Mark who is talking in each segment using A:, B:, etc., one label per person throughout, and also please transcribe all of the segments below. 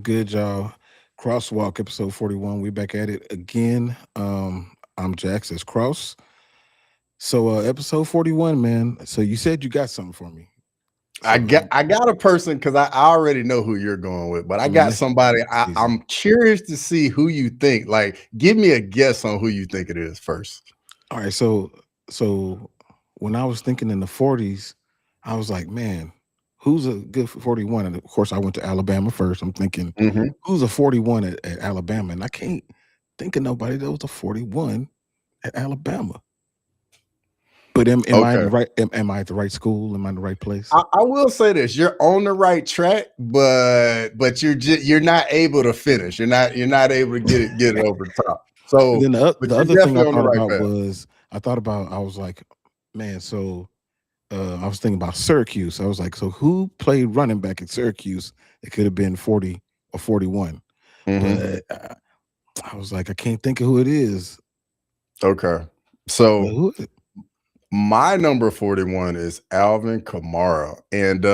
A: good, y'all? Crosswalk episode 41. We back at it again. I'm Jax and Cross. So episode 41, man. So you said you got something for me.
B: I
A: So
B: got a person because I already know who you're going with, but I got somebody. I'm curious to see who you think. Like, give me a guess on who you think it is first.
A: All right, so when I was thinking in the 40s, I was like, man, who's a good 41? And of course, I went to Alabama first. I'm thinking, who's a 41 at Alabama? And I can't think of nobody that was a 41 at Alabama. But am I the right? Am I at the right school? Am I in the right place?
B: I will say this: you're on the right track, but you're not able to finish. You're not able to get it over the top. So
A: and then the other thing I thought about was I was like, man. So I was thinking about Syracuse. I was like, so who played running back at Syracuse? It could have been 40 or 41. But I was like, I can't think of who it is.
B: Okay, so. My number 41 is Alvin Kamara, and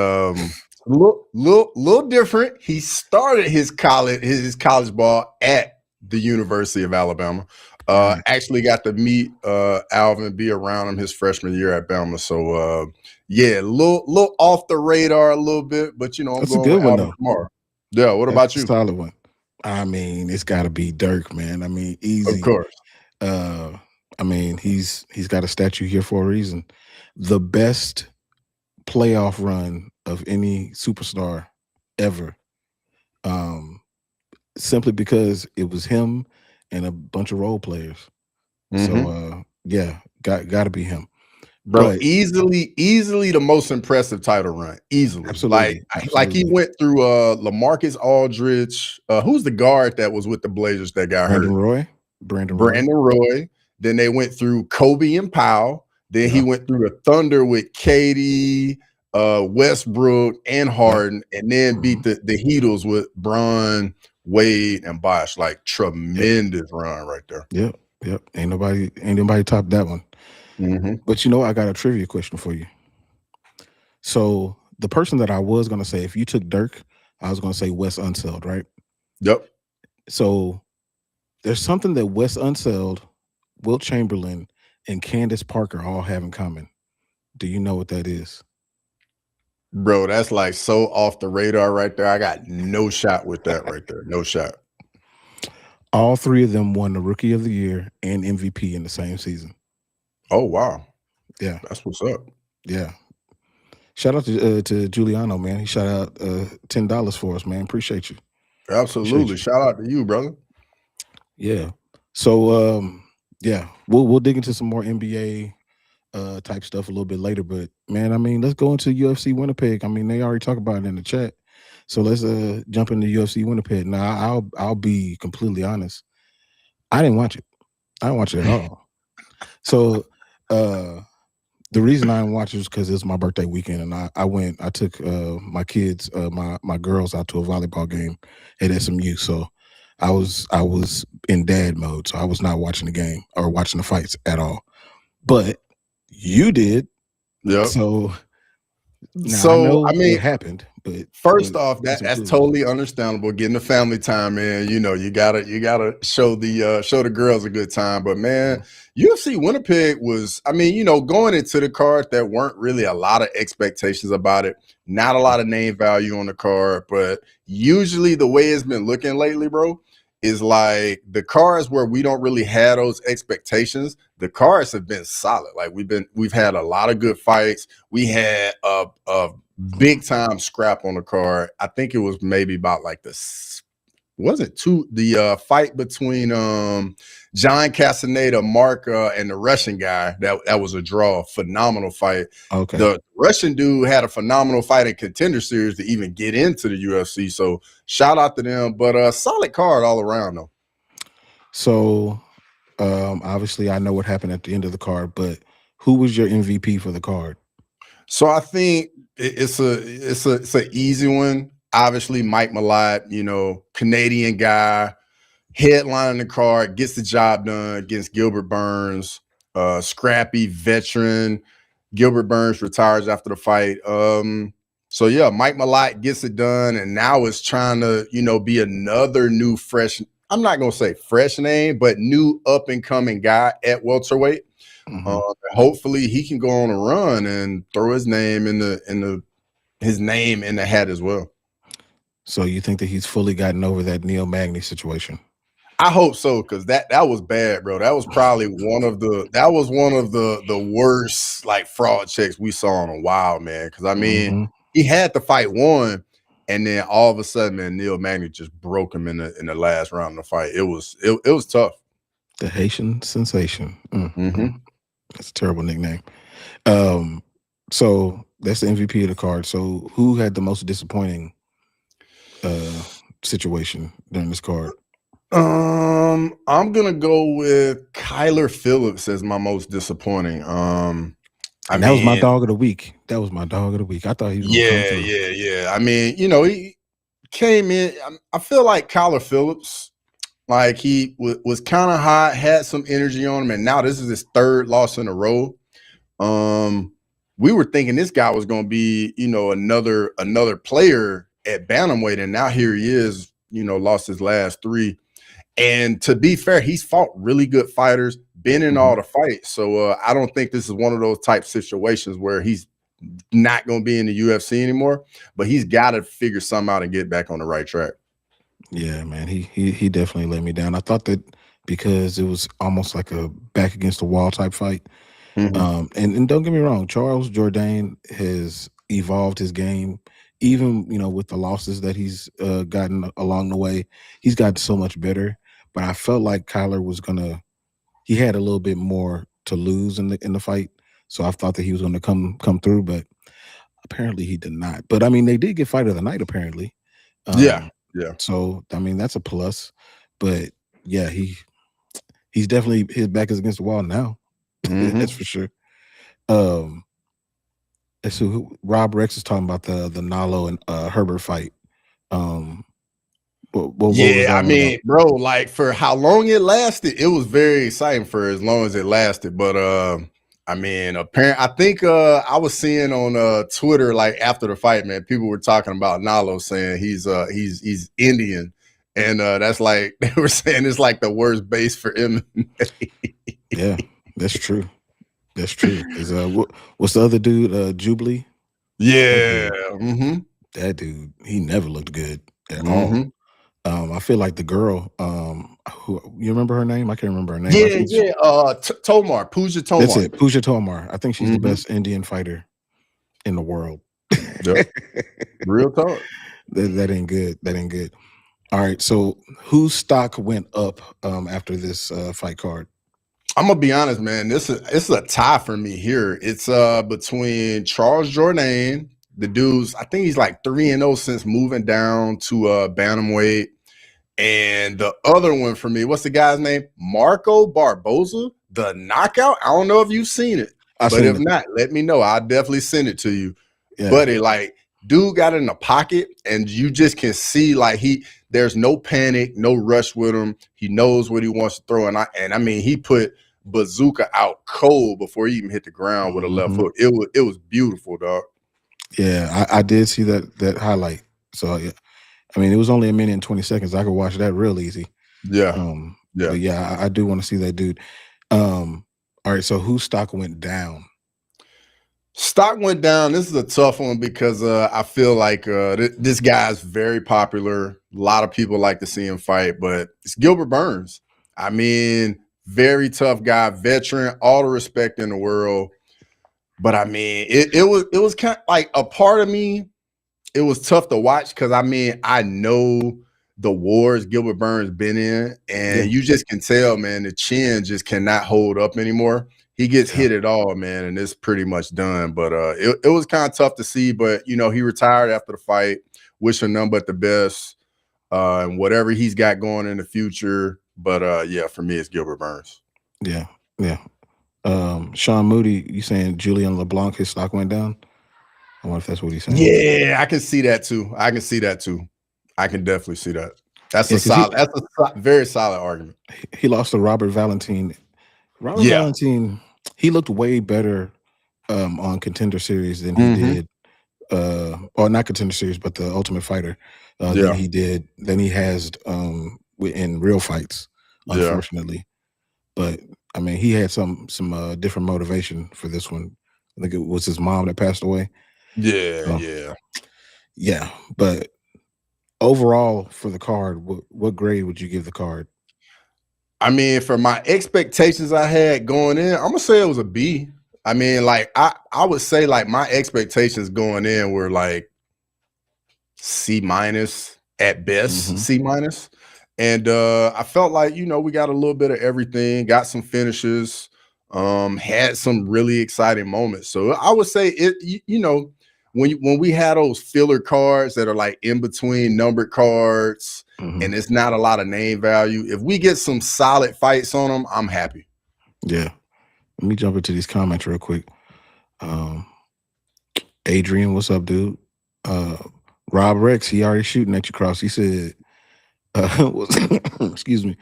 B: little different. He started his college ball at the University of Alabama. Actually got to meet Alvin, be around him his freshman year at Bama. So yeah, little off the radar a little bit, but I'm
A: That's
B: going
A: a good
B: with
A: one
B: Alvin
A: though.
B: Kamara. Yeah, what about you?
A: Solid one. I mean, it's got to be Dirk, man. I mean, easy.
B: Of course.
A: I mean, he's got a statue here for a reason. The best playoff run of any superstar ever. Simply because it was him and a bunch of role players. So yeah, got to be him.
B: Bro, easily the most impressive title run. Easily.
A: Absolutely.
B: Like he went through LaMarcus Aldridge. Who's the guard that was with the Blazers that got hurt?
A: Brandon
B: Roy. Then they went through Kobe and Powell. Then he went through the Thunder with KD, Westbrook, and Harden, and then beat the Heatles with Bron, Wade, and Bosh. Like tremendous run right there.
A: Yep. Ain't nobody top that one. But I got a trivia question for you. So the person that I was gonna say, if you took Dirk, I was gonna say Wes Unseld, right?
B: Yep.
A: So there's something that Wes Unseld, Wilt Chamberlain, and Candace Parker all have in common. Do you know what that is?
B: Bro, that's like so off the radar right there. I got no shot with that right there. No shot.
A: All three of them won the Rookie of the Year and MVP in the same season.
B: Oh, wow.
A: Yeah.
B: That's what's up.
A: Yeah. Shout out to Giuliano, man. He shot out $10 for us, man. Appreciate you.
B: Absolutely. Shout out to you, brother.
A: Yeah. So yeah, we'll dig into some more NBA type stuff a little bit later. But man, I mean, let's go into UFC Winnipeg. I mean, they already talked about it in the chat. So let's jump into UFC Winnipeg. Now I'll be completely honest. I didn't watch it. I didn't watch it at all. So the reason I didn't watch it was because it's my birthday weekend, and I took my kids, my girls out to a volleyball game at SMU. So I was in dad mode, so I was not watching the game or watching the fights at all. But you did.
B: Yeah.
A: So I mean, it happened. But
B: first off, that's totally understandable. Getting the family time in, you gotta show the girls a good time. But man, UFC Winnipeg was, I mean, going into the card, there weren't really a lot of expectations about it. Not a lot of name value on the card, but usually the way it's been looking lately, bro, is like the cards where we don't really have those expectations. The cards have been solid. Like we've had a lot of good fights. We had a big time scrap on the card. I think it was maybe about like the fight between John Castaneda, Mark, and the Russian guy. That was a draw. Phenomenal fight.
A: Okay.
B: The Russian dude had a phenomenal fight in Contender Series to even get into the UFC. So shout out to them. But a solid card all around though.
A: So obviously I know what happened at the end of the card, but who was your MVP for the card?
B: So I think it's an easy one. Obviously, Mike Malott, Canadian guy, headlining the card, gets the job done against Gilbert Burns, scrappy veteran. Gilbert Burns retires after the fight. So yeah, Mike Malott gets it done, and now it's trying to, be another new fresh. I'm not gonna say fresh name, but new up and coming guy at welterweight. Hopefully, he can go on a run and throw his name in the hat as well.
A: So you think that he's fully gotten over that Neil Magny situation?
B: I hope so, because that was bad, bro. That was probably one of the worst like fraud checks we saw in a while, man. Because I mean, he had the fight won, and then all of a sudden, man, Neil Magny just broke him in the last round of the fight. It was tough.
A: The Haitian sensation. That's a terrible nickname. So that's the MVP of the card. So who had the most disappointing situation during this card?
B: I'm gonna go with Kyler Phillips as my most disappointing.
A: That was my dog of the week. I thought he was gonna come through.
B: Yeah. I mean, he came in. I feel like Kyler Phillips, like he was kind of hot, had some energy on him, and now this is his third loss in a row. We were thinking this guy was gonna be, another player at bantamweight, and now here he is, lost his last 3. And to be fair, he's fought really good fighters, been in all the fights. So I don't think this is one of those type situations where he's not going to be in the UFC anymore, but he's got to figure something out and get back on the right track.
A: Yeah, man, he definitely let me down. I thought that because it was almost like a back against the wall type fight. And don't get me wrong, Charles Jourdain has evolved his game. Even, with the losses that he's gotten along the way, he's gotten so much better. But I felt like Kyler he had a little bit more to lose in the fight. So I thought that he was gonna come through, but apparently he did not. But I mean, they did get fight of the night, apparently.
B: Yeah.
A: So I mean, that's a plus. But yeah, he's definitely, his back is against the wall now. That's for sure. So Rob Rex is talking about the Nalo and Herbert fight.
B: I mean, bro, like for how long it lasted, it was very exciting for as long as it lasted. But I mean, I think I was seeing on Twitter, like after the fight, man, people were talking about Nalo saying he's Indian, and that's like they were saying it's like the worst base for MMA.
A: Yeah, that's true. That's true. Is what's the other dude? Jubilee.
B: Yeah.
A: That dude, he never looked good at all. I feel like the girl, who you remember her name? I can't remember her name.
B: Tomar, Pooja Tomar.
A: That's it, Pooja Tomar. I think she's the best Indian fighter in the world.
B: Yep. Real talk.
A: That ain't good. That ain't good. All right. So whose stock went up after this fight card?
B: I'm gonna be honest, man. This is a tie for me here. It's between Charles Jourdain, the dude's, I think he's like 3-0 since moving down to bantamweight, and the other one for me, what's the guy's name? Marco Barboza, the knockout. I don't know if you've seen it, but if not, let me know. I'll definitely send it to you. Yeah. Buddy, like dude got in the pocket, and you just can see like there's no panic, no rush with him. He knows what he wants to throw, and I mean he put Bazooka out cold before he even hit the ground with a left hook. It was beautiful, dog.
A: Yeah, I did see that highlight. So yeah, I mean it was only a minute and 20 seconds. I could watch that real easy.
B: Yeah,
A: But yeah, I do want to see that dude. All right, so whose stock went down?
B: Stock went down. This is a tough one because I feel like this guy's very popular. A lot of people like to see him fight, but it's Gilbert Burns. I mean, very tough guy, veteran, all the respect in the world. But I mean, it was kind of like a part of me. It was tough to watch because I mean, I know the wars Gilbert Burns been in, and you just can tell, man, the chin just cannot hold up anymore. He gets hit at all, man, and it's pretty much done. But it was kind of tough to see. But he retired after the fight. Wish him nothing but the best, and whatever he's got going in the future. But yeah, for me, it's Gilbert Burns.
A: Yeah. Sean Moody, you saying Julian LeBlanc, his stock went down? I wonder if that's what he's saying.
B: Yeah, I can see that too. I can definitely see that. That's a very solid argument.
A: He lost to Robert Valentin. Valentin, he looked way better on Contender Series than he did or not Contender Series, but the Ultimate Fighter, than he has in real fights, unfortunately. But I mean, he had some different motivation for this one. I think it was his mom that passed away.
B: Yeah.
A: But overall, for the card, what grade would you give the card?
B: I mean, for my expectations I had going in, I'm gonna say it was a B. I mean, like I would say like my expectations going in were like C- at best, C-. And I felt like, we got a little bit of everything, got some finishes, had some really exciting moments. So I would say it, when we had those filler cards that are like in between numbered cards and it's not a lot of name value, if we get some solid fights on them, I'm happy.
A: Yeah. Let me jump into these comments real quick. Adrian, what's up, dude? Rob Rex, he already shooting at you, Cross. He said, excuse me.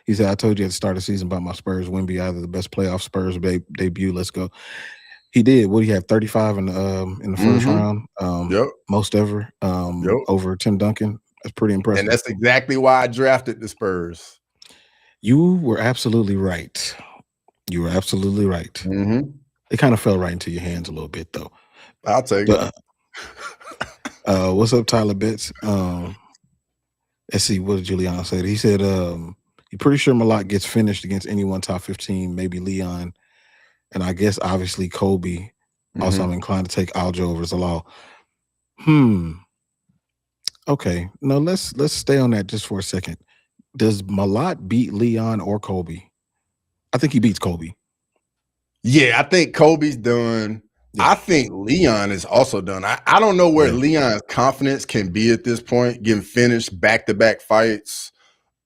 A: He said, I told you at the start of the season about my Spurs win be either the best playoff Spurs debut. Let's go. He did. What, he had 35 in the first round? Most ever. Over Tim Duncan. That's pretty impressive.
B: And that's exactly why I drafted the Spurs.
A: You were absolutely right. You were absolutely right. It kind of fell right into your hands a little bit, though.
B: I'll take it.
A: What's up, Tyler Betts? Let's see, what did Juliana say? He said, you're pretty sure Malott gets finished against anyone top 15, maybe Leon, and I guess obviously Kobe. Also, I'm inclined to take Aljo over Zalal. Okay, no, let's stay on that just for a second. Does Malott beat Leon or Kobe? I think he beats Kobe.
B: Yeah, I think Kobe's done. Yeah. I think Leon is also done. I don't know where Leon's confidence can be at this point, getting finished back-to-back fights.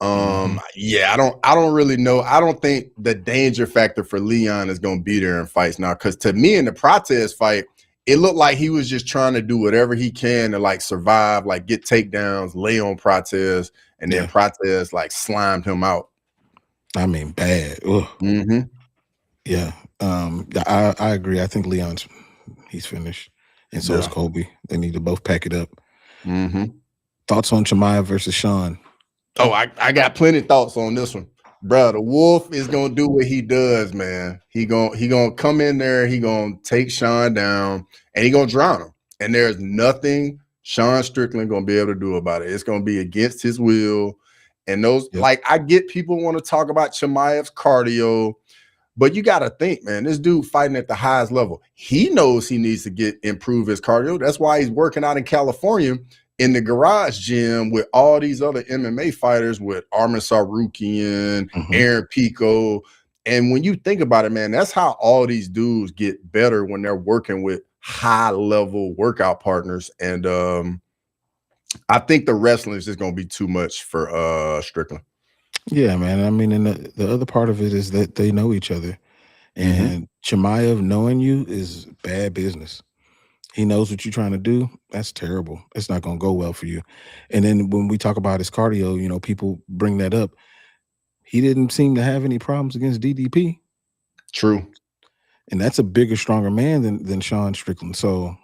B: Yeah, I don't really know. I don't think the danger factor for Leon is going to be there in fights now, because to me in the Prates fight, it looked like he was just trying to do whatever he can to like survive, like get takedowns, lay on Prates, and then Prates like slimed him out.
A: I mean, bad. Yeah. I agree. I think he's finished, and so is Kobe. They need to both pack it up. Thoughts on Jeremiyah versus Sean?
B: Oh, I got plenty of thoughts on this one, bro. The Wolf is gonna do what he does, man. He gonna come in there. He gonna take Sean down, and he gonna drown him. And there's nothing Sean Strickland gonna be able to do about it. It's gonna be against his will. And those, like, I get people want to talk about Jeremiyah's cardio. But you got to think, man, this dude fighting at the highest level. He knows he needs to improve his cardio. That's why he's working out in California in the garage gym with all these other MMA fighters, with Armin Sarukian, Aaron Pico. And when you think about it, man, that's how all these dudes get better, when they're working with high-level workout partners. And I think the wrestling is just going to be too much for Strickland.
A: Yeah, man. I mean, and the other part of it is that they know each other. And Jeremiyah knowing you is bad business. He knows what you're trying to do. That's terrible. It's not going to go well for you. And then when we talk about his cardio, people bring that up. He didn't seem to have any problems against DDP.
B: True.
A: And that's a bigger, stronger man than Sean Strickland. So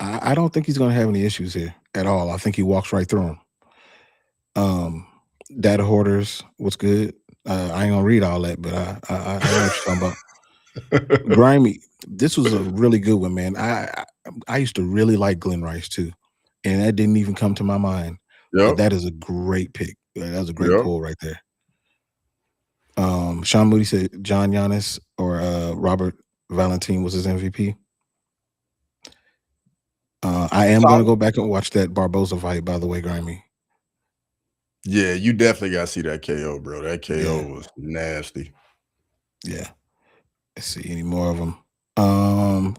A: I don't think he's going to have any issues here at all. I think he walks right through them. Data hoarders, what's good? I ain't gonna read all that, but I know what you're talking about. Grimy, this was a really good one, man. I used to really like Glenn Rice too, and that didn't even come to my mind. But that is a great pick. That was a great pull right there. Sean Moody said John Giannis or Robert Valentin was his MVP. I am going to go back and watch that Barboza fight, by the way, Grimy.
B: Yeah, you definitely got to see that KO, bro. That KO was nasty.
A: Yeah. Let's see any more of them.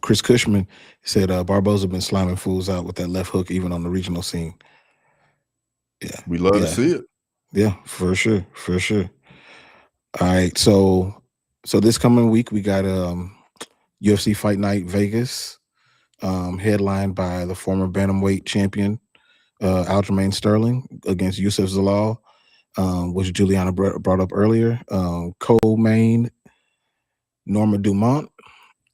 A: Chris Cushman said Barboza been slamming fools out with that left hook, even on the regional scene. Yeah.
B: We love to see it.
A: Yeah, for sure. For sure. All right. So this coming week, we got UFC Fight Night Vegas, headlined by the former bantamweight champion, Aljamain Sterling, against Youssef Zalal, which Juliana brought up earlier. Co-main Norma Dumont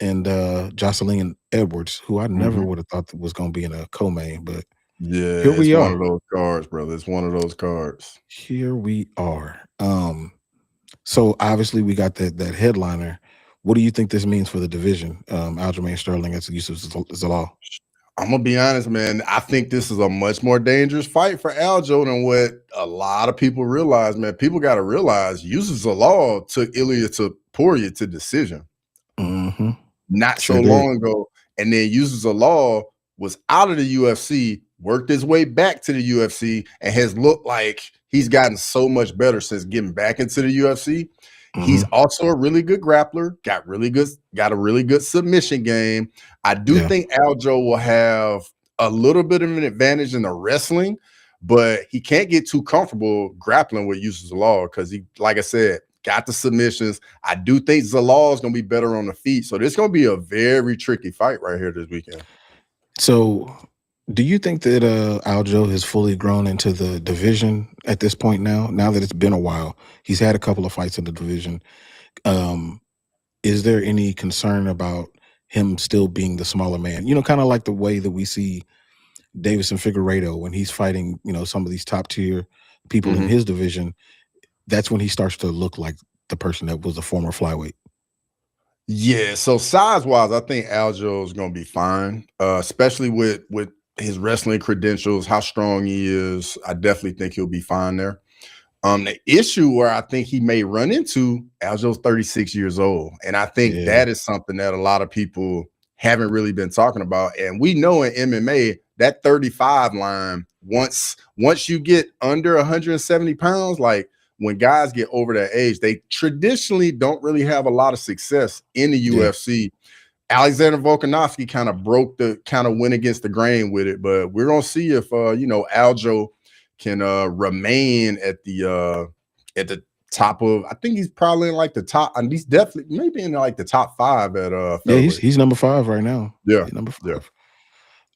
A: and Jocelyn Edwards, who I never
B: Mhm.
A: would have thought that was going to be in a co-main, but
B: Yeah,
A: here
B: it's
A: we
B: one
A: are.
B: of those cards, brother. It's one of those cards.
A: Here we are. So obviously we got that headliner. What do you think this means for the division? Aljamain Sterling as Youssef Zalal.
B: I'm gonna be honest, man. I think this is a much more dangerous fight for Aljo than what a lot of people realize, man. People got to realize Youssef Zalal took Ilya Topuria to decision
A: Mm-hmm.
B: not
A: Sure
B: so
A: did.
B: long ago, and then Youssef Zalal was out of the UFC, worked his way back to the UFC, and has looked like he's gotten so much better since getting back into the UFC. He's
A: Mm-hmm.
B: also a really good grappler, got a really good submission game. I do
A: Yeah.
B: think Aljo will have a little bit of an advantage in the wrestling, but he can't get too comfortable grappling with Youssef Zalal because he, like I said, got the submissions. I do think Zalal is going to be better on the feet. So this is going to be a very tricky fight right here this weekend.
A: So do you think that Aljo has fully grown into the division at this point now that it's been a while? He's had a couple of fights in the division. Is there any concern about him still being the smaller man? Kind of like the way that we see Davison Figueiredo when he's fighting, some of these top tier people in his division. That's when he starts to look like the person that was a former flyweight.
B: Yeah, so size-wise, I think Aljo is going to be fine, especially with his wrestling credentials, how strong he is. I definitely think he'll be fine there. The issue where I think he may run into, Aljo's 36 years old, and I think that is something that a lot of people haven't really been talking about. And we know in MMA that 35 line, once you get under 170 pounds, like when guys get over that age, they traditionally don't really have a lot of success in the UFC. Alexander Volkanovski kind of went against the grain with it, but we're gonna see if Aljo can remain at the top of. I think he's probably in like the top, and he's definitely maybe in like the top 5 at featherweight.
A: He's number 5 right now.
B: Yeah,
A: He's number 5.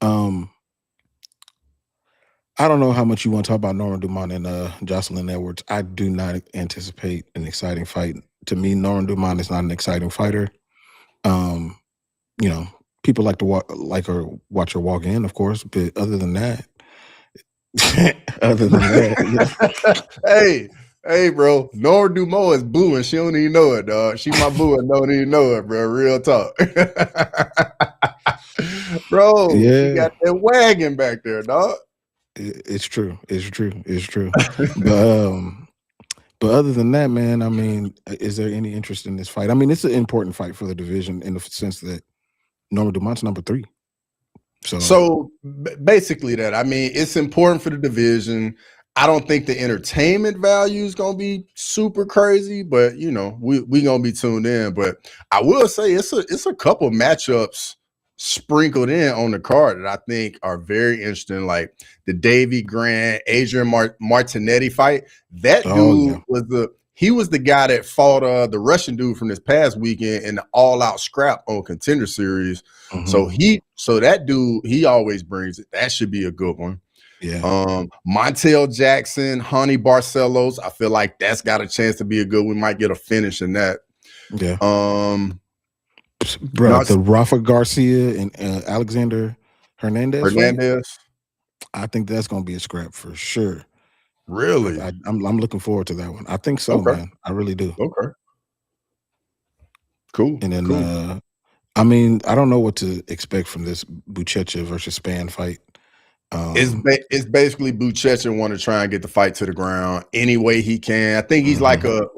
B: Yeah.
A: I don't know how much you want to talk about Norman Dumont and Jocelyn Edwards. I do not anticipate an exciting fight. To me, Norman Dumont is not an exciting fighter. People like to watch her walk in, of course, but other than that,
B: Hey, bro, Norman Dumont is blue and she don't even know it, dog. She my boo and don't even know it, bro. Real talk. Bro, she got that wagon back there, dog.
A: It's true. But other than that, man, I mean, is there any interest in this fight? I mean, it's an important fight for the division in the sense that Norman Dumont's number 3.
B: So basically that, I mean, it's important for the division. I don't think the entertainment value is going to be super crazy, but we going to be tuned in. But I will say it's a couple matchups sprinkled in on the card that I think are very interesting, like the Davy Grant, Adrian Martinetti fight. That dude was the guy that fought the Russian dude from this past weekend in the all-out scrap on Contender Series. So that dude, he always brings it. That should be a good one.
A: Yeah.
B: Montel Jackson, Honey Barcelos. I feel like that's got a chance to be a good one. We might get a finish in that.
A: Yeah. Bro, the Rafa Garcia and Alexander Hernandez fight, I think that's going to be a scrap for sure.
B: Really?
A: I'm looking forward to that one. I think so, man. I really do.
B: Okay. Cool.
A: And then, I mean, I don't know what to expect from this Buchecha versus Spann fight.
B: It's basically Buchecha want to try and get the fight to the ground any way he can. I think he's like a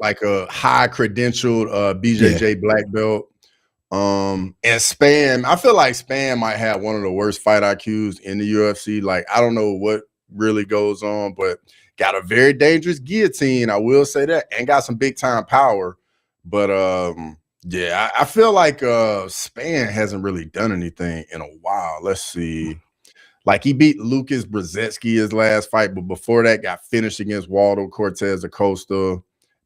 B: high credentialed BJJ black belt. And Spann, I feel like Spann might have one of the worst fight IQs in the UFC. Like, I don't know what really goes on, but got a very dangerous guillotine, I will say that, and got some big time power. But yeah, I feel like Spann hasn't really done anything in a while. Let's see. Like, he beat Lucas Brzezinski his last fight, but before that got finished against Waldo Cortez Acosta,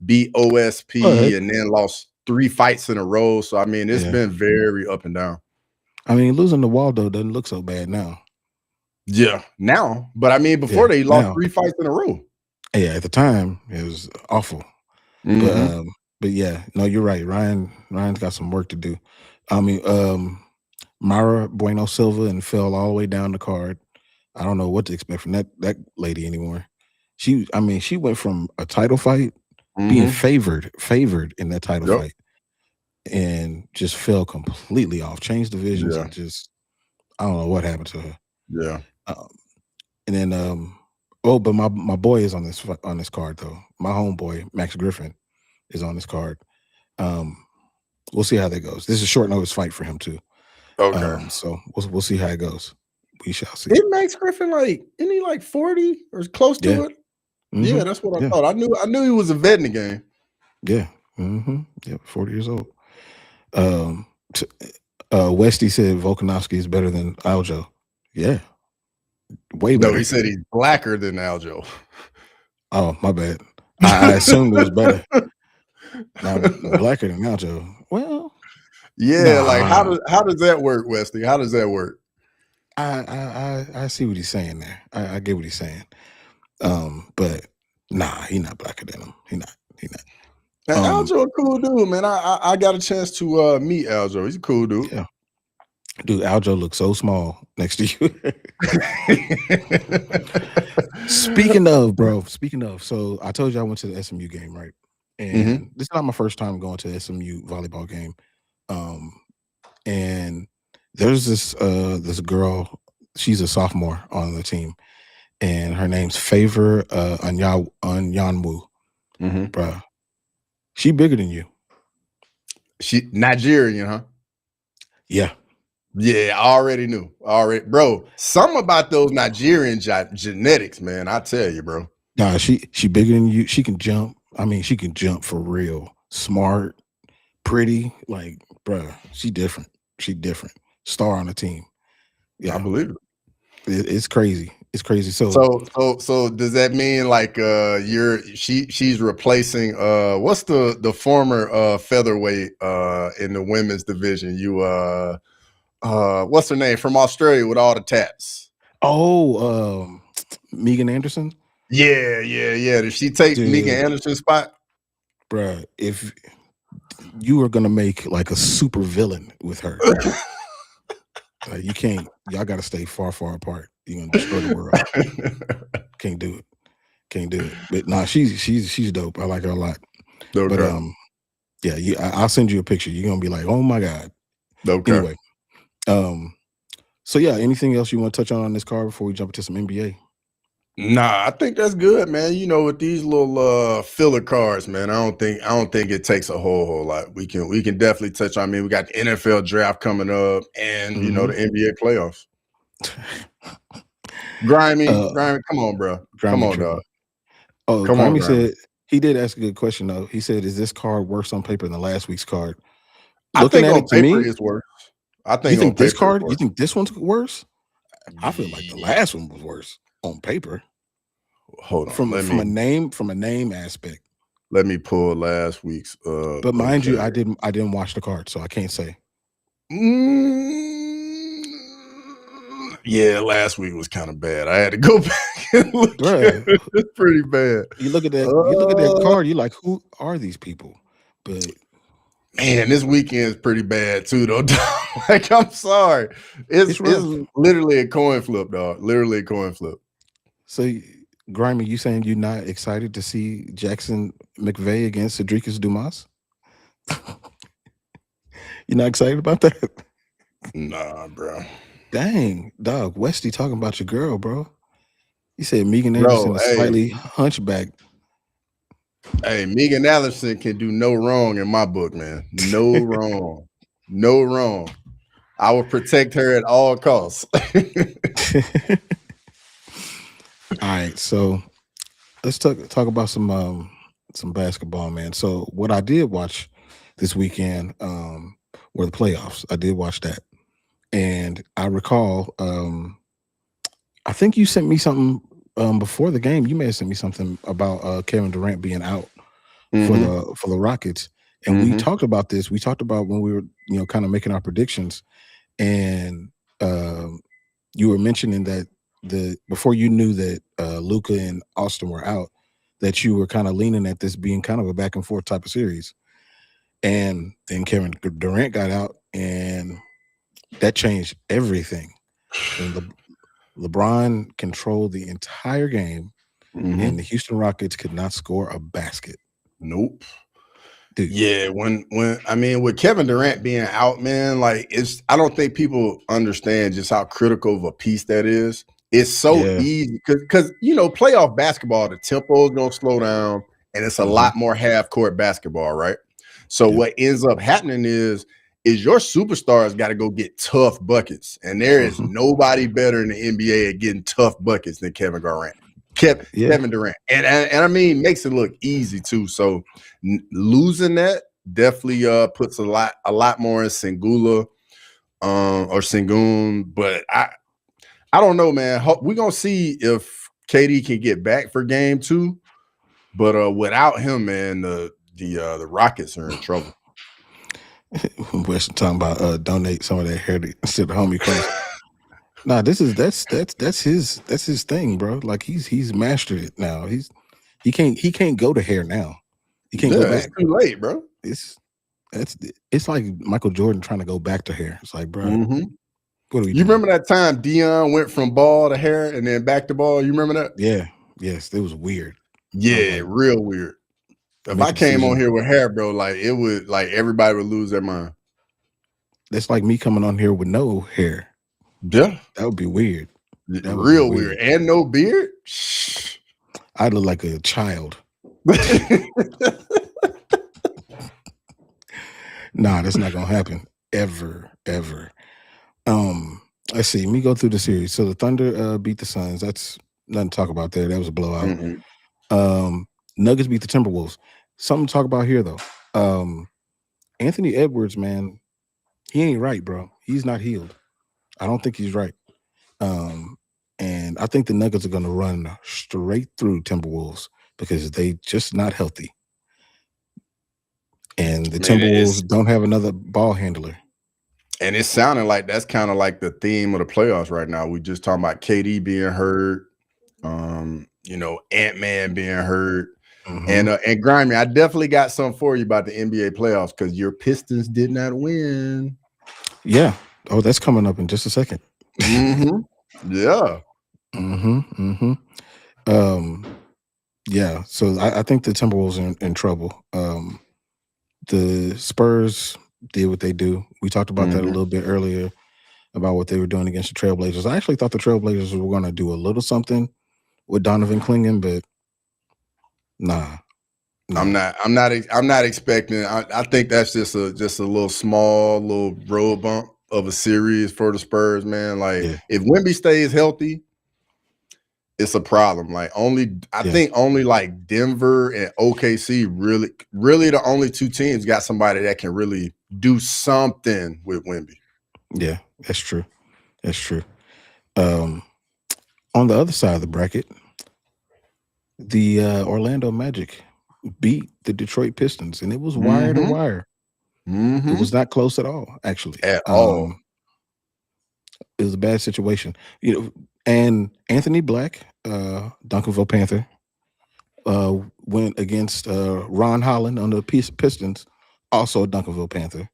B: beat OSP, and then lost 3 fights in a row. So, I mean, it's been very up and down.
A: I mean, losing to Waldo doesn't look so bad now.
B: Yeah, now. But, I mean, before they lost 3 fights in a row.
A: Yeah, at the time, it was awful. But yeah, no, you're right. Ryan's got some work to do. I mean, Myra Bueno Silva and fell all the way down the card. I don't know what to expect from that lady anymore. She went from a title fight being favored in that title fight, and just fell completely off. Changed divisions and just I don't know what happened to her.
B: Yeah.
A: And then but my boy is on this card though. My homeboy Max Griffin is on this card. We'll see how that goes. This is a short notice fight for him too.
B: Okay.
A: So we'll see how it goes. We shall see.
B: Isn't Max Griffin isn't he like 40 or close to it? Mm-hmm. Yeah, that's what I thought. I knew he was a vet in the game.
A: Yeah. Yeah, 40 years old. Westy said Volkanovski is better than Aljo. Yeah. Way better.
B: No, he said he's blacker than Aljo.
A: Oh, my bad. I assumed it was better. Now, blacker than Aljo. Well,
B: yeah, like how does that work, Westy? How does that work?
A: I see what he's saying there. I get what he's saying. But nah, he's not blacker than him. He not.
B: And Aljo a cool dude, man. I got a chance to meet Aljo. He's a cool dude.
A: Yeah. Dude, Aljo looks so small next to you. Speaking of, so I told you I went to the SMU game, right? And this is not my first time going to the SMU volleyball game. And there's this girl, she's a sophomore on the team, and her name's Favor Anyanwu. Bruh. She bigger than you.
B: She Nigerian, huh?
A: Yeah.
B: Yeah, I already knew. Bro, something about those Nigerian genetics, man. I tell you, bro.
A: Nah, she bigger than you. She can jump. I mean, she can jump for real. Smart, pretty. Like, bruh, she different. She different. Star on the team. Yeah,
B: I believe it.
A: It's crazy. It's crazy. So
B: does that mean like she's replacing what's the former featherweight in the women's division? What's her name from Australia with all the tats?
A: Oh, Megan Anderson.
B: Yeah. Did she take Megan Anderson's spot?
A: Bruh, if you are gonna make like a super villain with her, you can't. Y'all got to stay far apart. You're gonna destroy the world. Can't do it. But nah, she's dope. I like her a lot.
B: Okay.
A: But yeah, I'll send you a picture. You're gonna be like, oh my god.
B: Okay.
A: Anyway, so yeah, anything else you want to touch on this card before we jump into some NBA?
B: Nah, I think that's good, man. You know, with these little filler cards, man, I don't think it takes a whole lot. We can definitely touch on. I mean, we got the NFL draft coming up, and you know the NBA playoffs. Grimy, come on, bro. Come on, dog.
A: Oh, Grimy said he did ask a good question though. He said, "Is this card worse on paper than last week's card?"
B: I think on paper it's worse. I think
A: you think this card? You think this one's worse? I feel like the last one was worse on paper.
B: Hold on,
A: from a name aspect.
B: Let me pull last week's.
A: But mind you, I didn't watch the card, so I can't say.
B: Yeah, last week was kind of bad. I had to go back and look at it. It's pretty bad.
A: You look at that card, you're like, who are these people? But
B: man, this weekend's pretty bad too, though. Like, I'm sorry. It's literally a coin flip, dog. Literally a coin flip.
A: So, Grimy, you saying you're not excited to see Jackson McVeigh against Cedricus Dumas? You're not excited about that?
B: Nah, bro.
A: Dang, dog. Westy talking about your girl, bro. He said Megan Anderson is slightly hunchback.
B: Hey, Megan Anderson can do no wrong in my book, man. No wrong. No wrong. I will protect her at all costs.
A: All right, so let's talk about some basketball, man. So what I did watch this weekend were the playoffs. I did watch that, and I recall I think you sent me something before the game. You may have sent me something about Kevin Durant being out for the Rockets, and we talked about this. We talked about when we were kind of making our predictions, and you were mentioning that before you knew that Luka and Austin were out, that you were kind of leaning at this being kind of a back and forth type of series. And then Kevin Durant got out, and that changed everything. And LeBron controlled the entire game, and the Houston Rockets could not score a basket.
B: Nope.
A: Dude.
B: Yeah, when I mean, with Kevin Durant being out, man, like I don't think people understand just how critical of a piece that is. It's so easy because playoff basketball, the tempo is gonna slow down, and it's a lot more half court basketball, right? So what ends up happening is your superstars got to go get tough buckets, and there is nobody better in the NBA at getting tough buckets than Kevin Durant. Kevin Durant, and I mean, makes it look easy too. So losing that definitely puts a lot more in Sengun, or Sengun. But I don't know, man. We're gonna see if KD can get back for game 2. But without him, man, the Rockets are in trouble.
A: We're talking about donate some of that hair to the homie Cross. Nah, that's his thing, bro. Like he's mastered it now. He can't go to hair now. He can't go back.
B: It's too late, bro.
A: It's like Michael Jordan trying to go back to hair. It's like, bro, what are we
B: You
A: doing?
B: remember that time Dion went from ball to hair and then back to ball? You remember that?
A: Yeah. Yes, it was weird.
B: Yeah, real weird. If I came on here with hair, bro, like it would, like everybody would lose their mind.
A: That's like me coming on here with no hair.
B: Yeah,
A: that would be weird.
B: Real weird. And no beard.
A: I look like a child. Nah, that's not gonna happen ever. Let's see. Let me go through the series. So the Thunder beat the Suns. That's nothing to talk about there. That was a blowout. Nuggets beat the Timberwolves. Something to talk about here though. Anthony Edwards, man, he ain't right, bro. He's not healed. I don't think he's right. And I think the Nuggets are going to run straight through Timberwolves because they just not healthy. And the Timberwolves don't have another ball handler.
B: And it's sounding like that's kind of like the theme of the playoffs right now. We just talking about KD being hurt, Ant-Man being hurt. And Grimy, I definitely got something for you about the NBA playoffs because your Pistons did not win.
A: Yeah. Oh, that's coming up in just a second.
B: Yeah.
A: Yeah. So I think the Timberwolves are in trouble. The Spurs did what they do. We talked about that a little bit earlier about what they were doing against the Trailblazers. I actually thought the Trailblazers were going to do a little something with Donovan Clingan, but nah.
B: I'm not expecting. I think that's just a little small road bump of a series for the Spurs, man. Like if Wemby stays healthy, it's a problem. Like I think only like Denver and OKC really the only two teams got somebody that can really do something with Wemby.
A: Yeah, that's true. That's true. On the other side of the bracket, the Orlando Magic beat the Detroit Pistons, and it was wire to wire. It was not close at all, actually.
B: At all.
A: It was a bad situation. And Anthony Black, Duncanville Panther, went against Ron Holland on the Pistons, also a Duncanville Panther.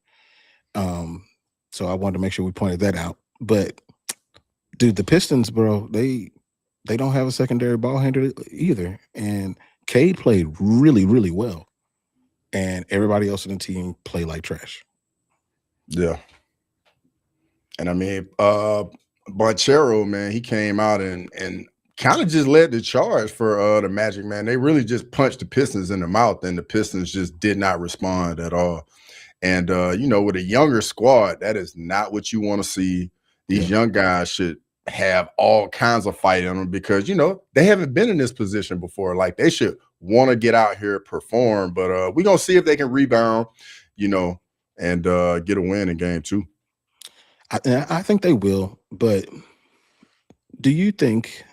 A: So I wanted to make sure we pointed that out. But dude, the Pistons, bro, they don't have a secondary ball handler either. And Cade played really, really well. And everybody else in the team played like trash.
B: Yeah. And I mean, Banchero, man, he came out and kind of just led the charge for the Magic, man. They really just punched the Pistons in the mouth, and the Pistons just did not respond at all. And, with a younger squad, that is not what you want to see. These young guys should have all kinds of fight in them because, they haven't been in this position before. Like, they should want to get out here, perform. But we're going to see if they can rebound, and get a win in game 2.
A: I think they will. But do you think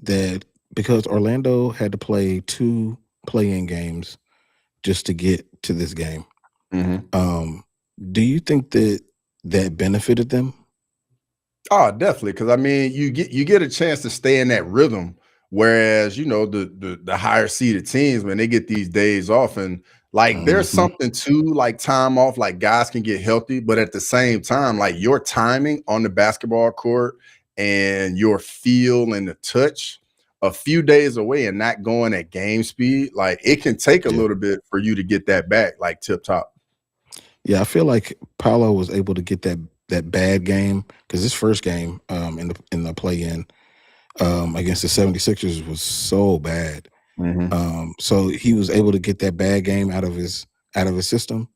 A: that because Orlando had to play 2 play-in games just to get to this game, do you think that benefited them?
B: Oh, definitely. Because I mean, you get a chance to stay in that rhythm, whereas the higher seeded teams, when they get these days off, and Like there's something to like time off, like guys can get healthy, but at the same time, like your timing on the basketball court and your feel and the touch a few days away and not going at game speed, like it can take a little bit for you to get that back, like tip top.
A: Yeah, I feel like Paolo was able to get that bad game because his first game in the play-in against the 76ers was so bad. So he was able to get that bad game out of his system,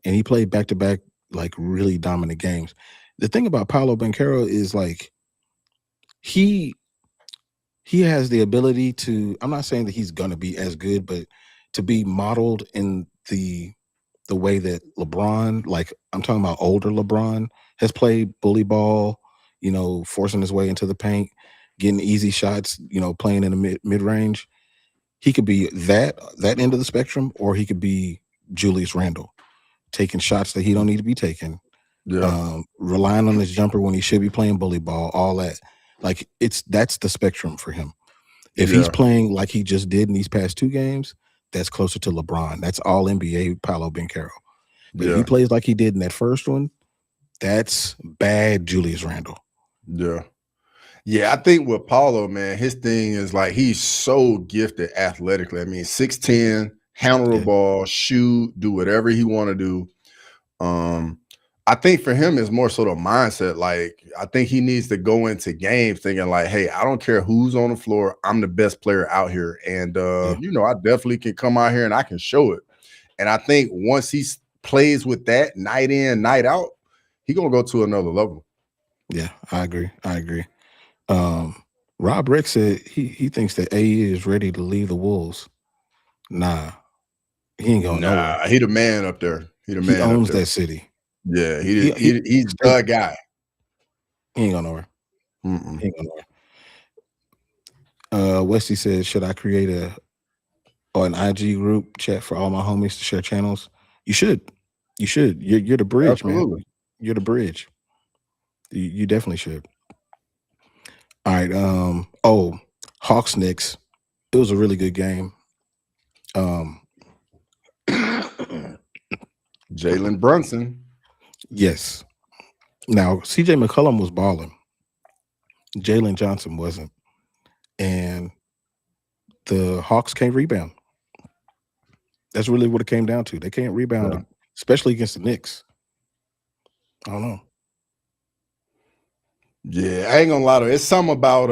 A: and he played back-to-back like really dominant games. The thing about Paolo Banchero is like he has the ability to, I'm not saying that he's going to be as good, but to be modeled in the way that LeBron, like I'm talking about older LeBron, has played bully ball, forcing his way into the paint, getting easy shots, playing in the mid-range. He could be that end of the spectrum, or he could be Julius Randle, taking shots that he don't need to be taking, relying on his jumper when he should be playing bully ball, all that. Like that's the spectrum for him. If he's playing like he just did in these past two games, that's closer to LeBron. That's all NBA Paolo Banchero. But if he plays like he did in that first one, that's bad Julius Randle.
B: Yeah, I think with Paulo, man, his thing is like he's so gifted athletically. I mean, 6'10", handle the ball, shoot, do whatever he want to do. I think for him it's more sort of mindset. Like I think he needs to go into games thinking like, hey, I don't care who's on the floor. I'm the best player out here. And I definitely can come out here and I can show it. And I think once he plays with that night in, night out, he's gonna go to another level.
A: Yeah, I agree. Rob Rick said he thinks that AE is ready to leave the Wolves. Nah, he ain't going nowhere.
B: He the man up there. He
A: owns that city.
B: Yeah, he's the guy.
A: He ain't going nowhere. He ain't going nowhere. Wesley says, should I create an IG group chat for all my homies to share channels? You should. You're the bridge, man. You're the bridge. You definitely should. All right. Hawks Knicks. It was a really good game.
B: Jalen Brunson.
A: Yes. Now, CJ McCollum was balling. Jalen Johnson wasn't. And the Hawks can't rebound. That's really what it came down to. They can't rebound, especially against the Knicks. I don't know.
B: Yeah, I ain't gonna lie to you. It's something about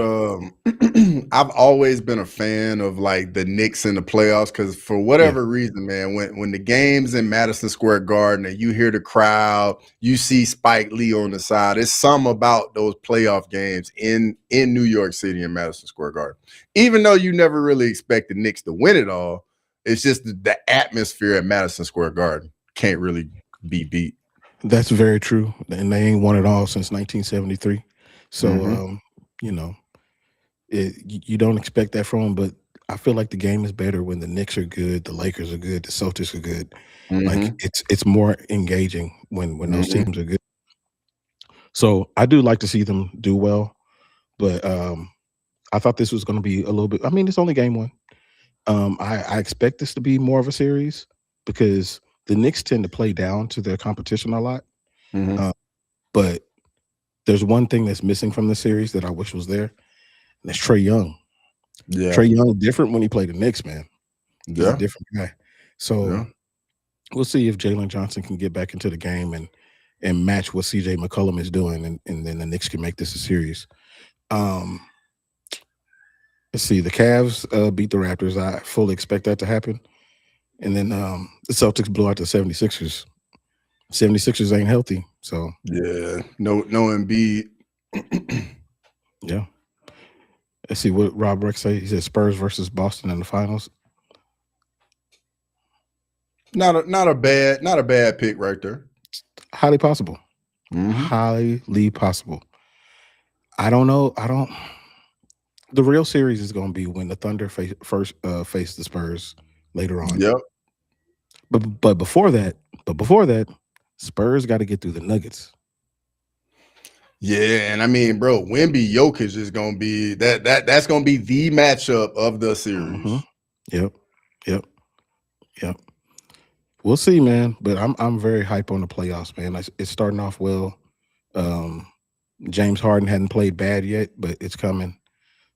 B: I've always been a fan of like the Knicks in the playoffs because for whatever reason, man, when the game's in Madison Square Garden and you hear the crowd, you see Spike Lee on the side. It's something about those playoff games in New York City and Madison Square Garden. Even though you never really expect the Knicks to win it all, it's just the atmosphere at Madison Square Garden can't really be beat.
A: That's very true, and they ain't won it all since 1973. So, you don't expect that from them, but I feel like the game is better when the Knicks are good, the Lakers are good, the Celtics are good. Like it's more engaging when those teams are good. So I do like to see them do well, but I thought this was going to be a little bit. I mean, it's only game one. I expect this to be more of a series because the Knicks tend to play down to their competition a lot. But there's one thing that's missing from the series that I wish was there, and that's Trae Young. Yeah. Trae Young different when he played the Knicks, man. He's a different guy. So we'll see if Jalen Johnson can get back into the game and match what CJ McCollum is doing, and then the Knicks can make this a series. Let's see. The Cavs beat the Raptors. I fully expect that to happen. And then the Celtics blew out the 76ers. 76ers ain't healthy, so
B: no Embiid.
A: Yeah. Let's see what Rob Rex say. He said Spurs versus Boston in the finals.
B: Not a bad pick right there.
A: Highly possible. Highly possible. I don't know. The real series is going to be when the Thunder face the Spurs later on.
B: Yep.
A: But before that, Spurs got to get through the Nuggets.
B: Yeah, and I mean, bro, Wemby Jokic is gonna be that's gonna be the matchup of the series.
A: Yep. We'll see, man. But I'm very hype on the playoffs, man. It's starting off well. Um, James Harden hadn't played bad yet, but it's coming.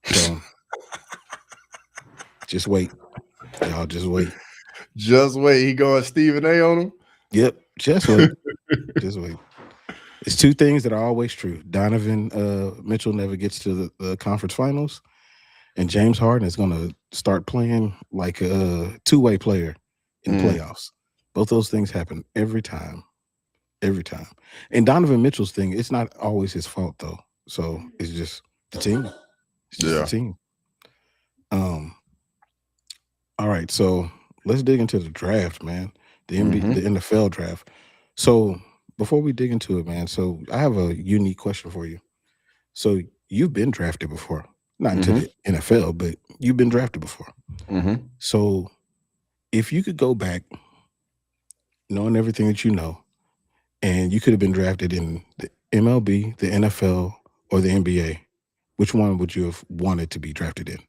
A: So just wait, y'all. Just wait.
B: Just wait. He going Stephen A on him.
A: Yep. Just wait. Just wait. It's two things that are always true. Donovan Mitchell never gets to the conference finals, and James Harden is going to start playing like a two-way player in the playoffs. Both those things happen every time. Every time. And Donovan Mitchell's thing, it's not always his fault, though. So it's just the team. It's just the team. All right, so let's dig into the draft, man. The NFL draft. So before we dig into it, man, so I have a unique question for you. So you've been drafted before, not into the NFL, but you've been drafted before. So if you could go back, knowing everything that you know, and you could have been drafted in the MLB, the NFL, or the NBA, which one would you have wanted to be drafted in?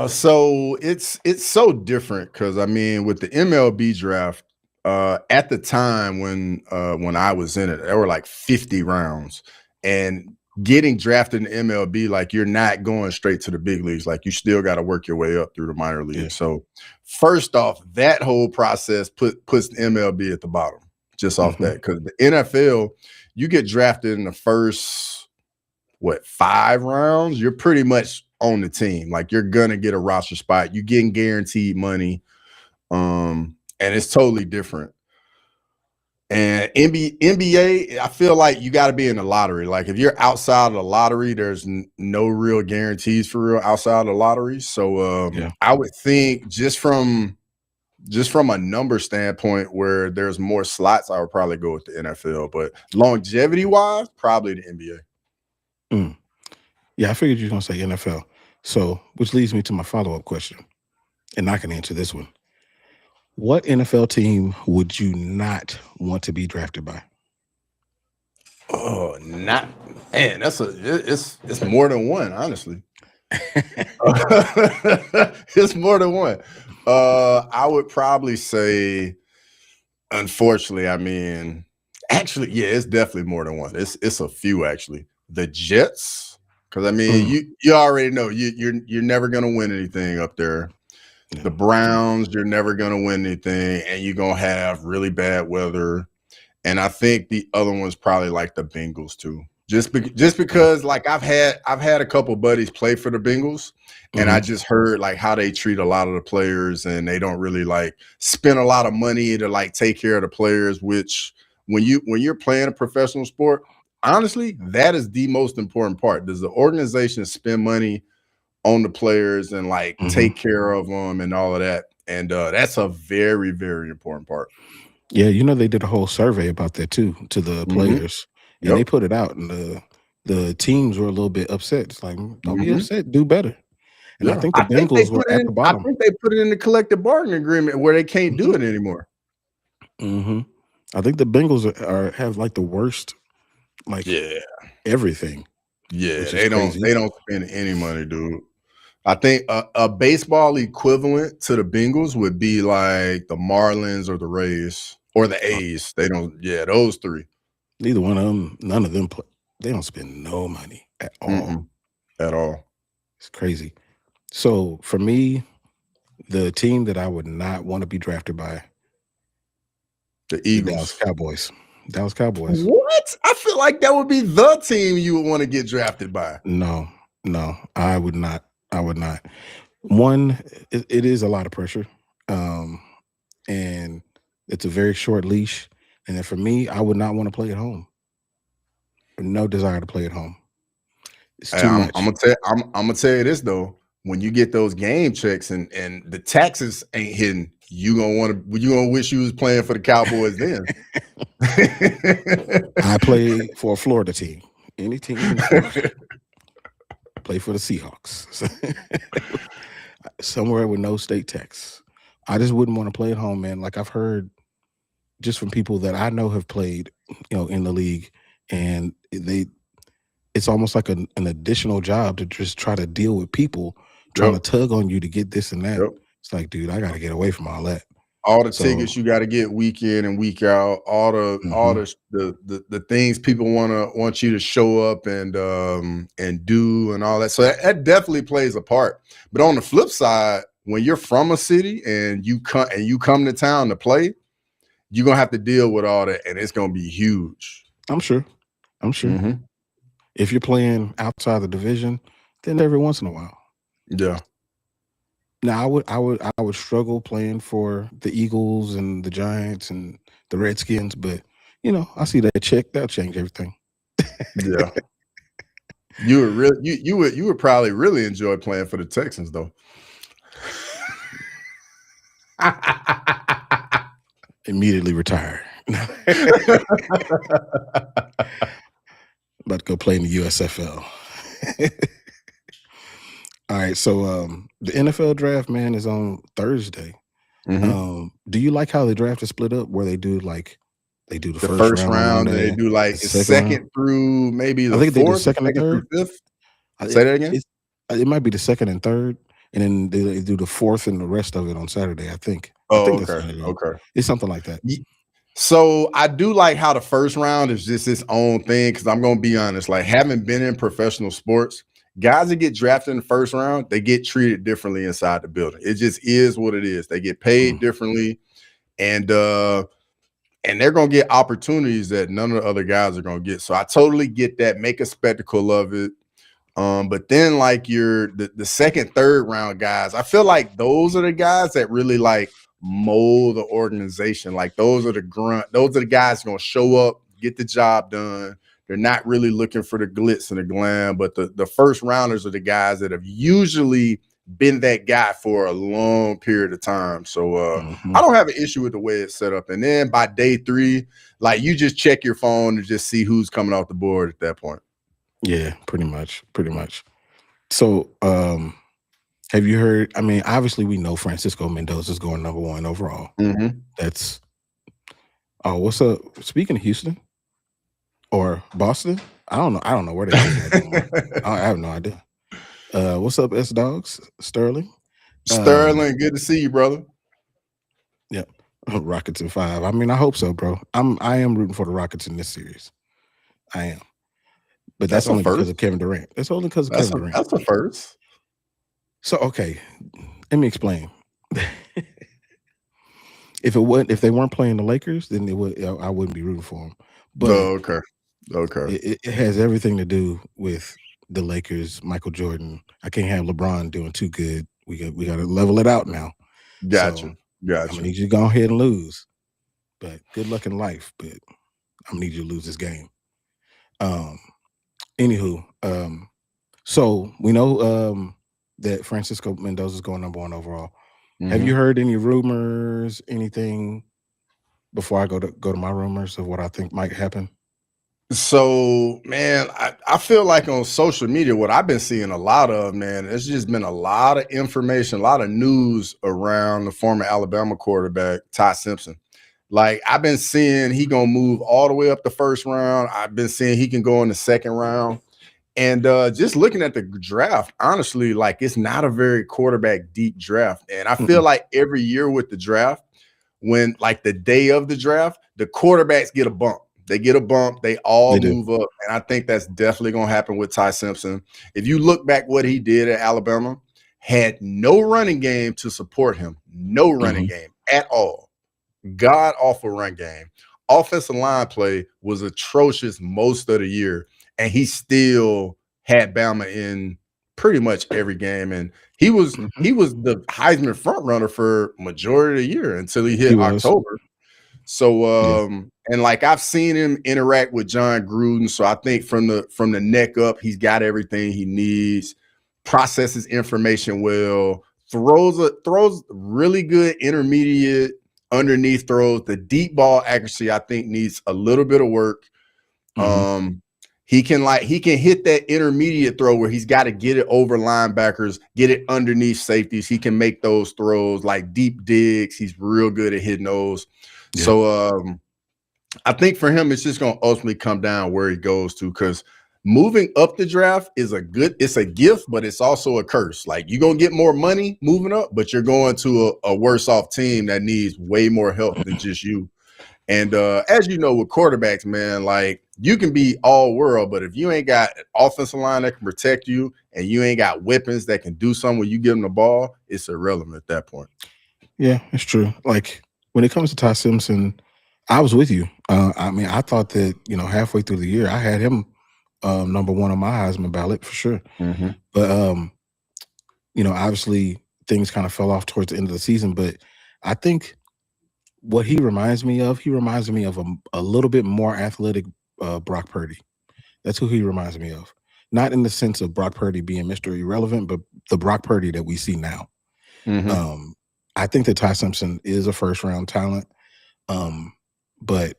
B: So it's so different because I mean, with the MLB draft, at the time when I was in it, there were like 50 rounds, and getting drafted in MLB, like you're not going straight to the big leagues. Like you still got to work your way up through the minor leagues. Yeah. So first off, that whole process puts the MLB at the bottom just off that, because the NFL, you get drafted in the first 5 rounds, you're pretty much on the team. Like you're gonna get a roster spot, you're getting guaranteed money, and it's totally different. And NBA, I feel like you got to be in the lottery. Like if you're outside of the lottery, there's no real guarantees for real outside of the lottery. So I would think just from a number standpoint where there's more slots, I would probably go with the NFL. But longevity wise, probably the NBA.
A: Yeah, I figured you were going to say NFL. So, which leads me to my follow-up question, and I can answer this one. What NFL team would you not want to be drafted by?
B: Oh, man, it's more than one, honestly. It's more than one. I would probably say, unfortunately, I mean, actually, yeah, it's definitely more than one. It's a few actually. The Jets, because I mean, you already know you're never gonna win anything up there. Yeah. The Browns, you're never gonna win anything, and you're gonna have really bad weather. And I think the other one's probably like the Bengals too. Just because like I've had a couple buddies play for the Bengals, and I just heard like how they treat a lot of the players, and they don't really like spend a lot of money to like take care of the players, which when you're playing a professional sport, honestly, that is the most important part. Does the organization spend money on the players and like take care of them and all of that? And that's a very, very important part.
A: Yeah, you know, they did a whole survey about that too, to the players, and they put it out, and the teams were a little bit upset. It's like, don't be upset, do better. And I think the Bengals were at the bottom.
B: I think they put it in the collective bargaining agreement where they can't do it anymore.
A: I think the Bengals have like the worst, like everything.
B: Yeah, they don't spend any money, dude. I think a baseball equivalent to the Bengals would be like the Marlins or the Rays or the A's. They don't. Yeah, those three.
A: Neither one of them. None of them. They don't spend no money at all.
B: At all.
A: It's crazy. So for me, the team that I would not want to be drafted by,
B: the Eagles,
A: Dallas Cowboys.
B: What? I feel like that would be the team you would want to get drafted by.
A: No, I would not. One, it is a lot of pressure, and it's a very short leash. And then for me, I would not want to play at home. No desire to play at home. It's too much.
B: I'm gonna tell you this though. When you get those game checks and the taxes ain't hitting, you gonna wish you was playing for the Cowboys then.
A: I play for a Florida team. Any team in Florida. Play for the Seahawks. Somewhere with no state tax. I just wouldn't want to play at home, man. Like I've heard just from people that I know have played, in the league, and it's almost like an additional job to just try to deal with people trying to tug on you to get this and that. It's like, dude, I got to get away from all that.
B: All the tickets you got to get week in and week out. All the things people want you to show up and do and all that. So that definitely plays a part. But on the flip side, when you're from a city and you come to town to play, you're gonna have to deal with all that, and it's gonna be huge.
A: I'm sure. Mm-hmm. If you're playing outside the division, then every once in a while.
B: Yeah.
A: Now I would struggle playing for the Eagles and the Giants and the Redskins, but I see that check, that'll change everything.
B: Yeah. You would probably really enjoy playing for the Texans though.
A: Immediately retire. About to go play in the USFL. All right, so the NFL draft, man, is on Thursday. Do you like how the draft is split up, where they do the first round,
B: they do like second through maybe the
A: I think
B: fourth,
A: they do second and third,
B: fifth. Say that again.
A: It might be the second and third, and then they do the fourth and the rest of it on Saturday. I think.
B: Okay.
A: It's something like that.
B: So I do like how the first round is just its own thing, because I'm going to be honest, like having been in professional sports, guys that get drafted in the first round, they get treated differently inside the building. It just is what it is. They get paid differently, and they're going to get opportunities that none of the other guys are going to get. So I totally get that. Make a spectacle of it. But then like the second, third round guys, I feel like those are the guys that really like mold the organization. Like those are the guys going to show up, get the job done. They're not really looking for the glitz and the glam, but the first rounders are the guys that have usually been that guy for a long period of time. So I don't have an issue with the way it's set up. And then by day 3, like you just check your phone and just see who's coming off the board at that point.
A: Yeah, pretty much. So have you heard? I mean, obviously we know Fernando Mendoza is going number 1 overall. That's what's up? Speaking of Houston or Boston, I don't know where they are. I have no idea. What's up, S Dogs? Sterling,
B: good to see you, brother.
A: Yep, Rockets in 5. I mean, I hope so, bro. I am rooting for the Rockets in this series. I am, but that's only because of Kevin Durant. That's only because of Kevin Durant.
B: That's the first.
A: So okay, let me explain. If they weren't playing the Lakers, then I wouldn't be rooting for them. But
B: okay.
A: It has everything to do with the Lakers, Michael Jordan. I can't have LeBron doing too good. We got to level it out now.
B: Gotcha.
A: I'm gonna need you to go ahead and lose. But good luck in life. But I'm gonna need you to lose this game. Anywho, so we know that Fernando Mendoza is going number 1 overall. Have you heard any rumors, anything before I go to my rumors of what I think might happen?
B: So, man, I feel like on social media, what I've been seeing a lot of, man, it's just been a lot of information, a lot of news around the former Alabama quarterback, Ty Simpson. Like, I've been seeing he going to move all the way up the first round. I've been seeing he can go in the second round. And just looking at the draft, honestly, like it's not a very quarterback deep draft. And I feel like every year with the draft, when like the day of the draft, the quarterbacks get a bump. They get a bump. They all move up. And I think that's definitely going to happen with Ty Simpson. If you look back what he did at Alabama, had no running game to support him. No running game at all. God awful run game. Offensive line play was atrocious most of the year. And he still had Bama in pretty much every game. And he was the Heisman front runner for majority of the year until he hit October. So and like I've seen him interact with John Gruden. So I think from the neck up, he's got everything he needs, processes information well, throws really good intermediate underneath throws. The deep ball accuracy, I think, needs a little bit of work. He can hit that intermediate throw where he's got to get it over linebackers, get it underneath safeties. He can make those throws like deep digs. He's real good at hitting those. Yeah. So I think for him, it's just going to ultimately come down where he goes to, because moving up the draft is it's a gift, but it's also a curse. Like, you're gonna get more money moving up, but you're going to a worse off team that needs way more help than just you. And as you know, with quarterbacks, man, like, you can be all world, but if you ain't got an offensive line that can protect you and you ain't got weapons that can do something when you give them the ball, it's irrelevant at that point.
A: Yeah, it's true. Like, when it comes to Ty Simpson, I was with you. I mean, I thought that, halfway through the year, I had him number one on my Heisman ballot for sure.
B: Mm-hmm.
A: But obviously things kind of fell off towards the end of the season. But I think what he reminds me of a little bit more athletic Brock Purdy. That's who he reminds me of. Not in the sense of Brock Purdy being Mr. Irrelevant, but the Brock Purdy that we see now.
B: Mm-hmm.
A: I think that Ty Simpson is a first round talent. But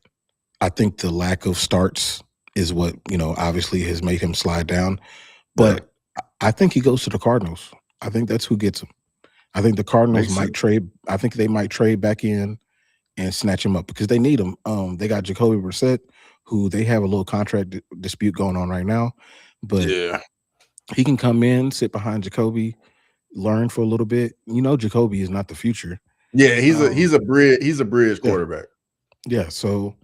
A: I think the lack of starts is what, obviously has made him slide down. But I think he goes to the Cardinals. I think that's who gets him. I think the Cardinals might trade. I think they might trade back in and snatch him up because they need him. They got Jacoby Brissett, who they have a little contract dispute going on right now. But he can come in, sit behind Jacoby, learn for a little bit. Jacoby is not the future.
B: Yeah, he's a bridge quarterback.
A: Yeah. So,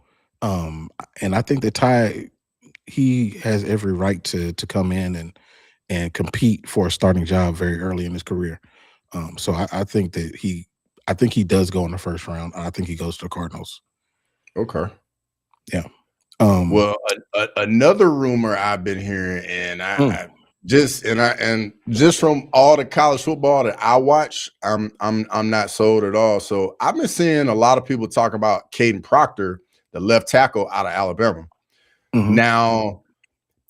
A: and I think that Ty, he has every right to come in and compete for a starting job very early in his career. So I think that he does go in the first round. I think he goes to the Cardinals.
B: Okay.
A: Yeah.
B: Well, another rumor I've been hearing, and I just from all the college football that I watch, I'm not sold at all. So I've been seeing a lot of people talk about Caden Proctor, the left tackle out of Alabama.
A: Mm-hmm.
B: Now,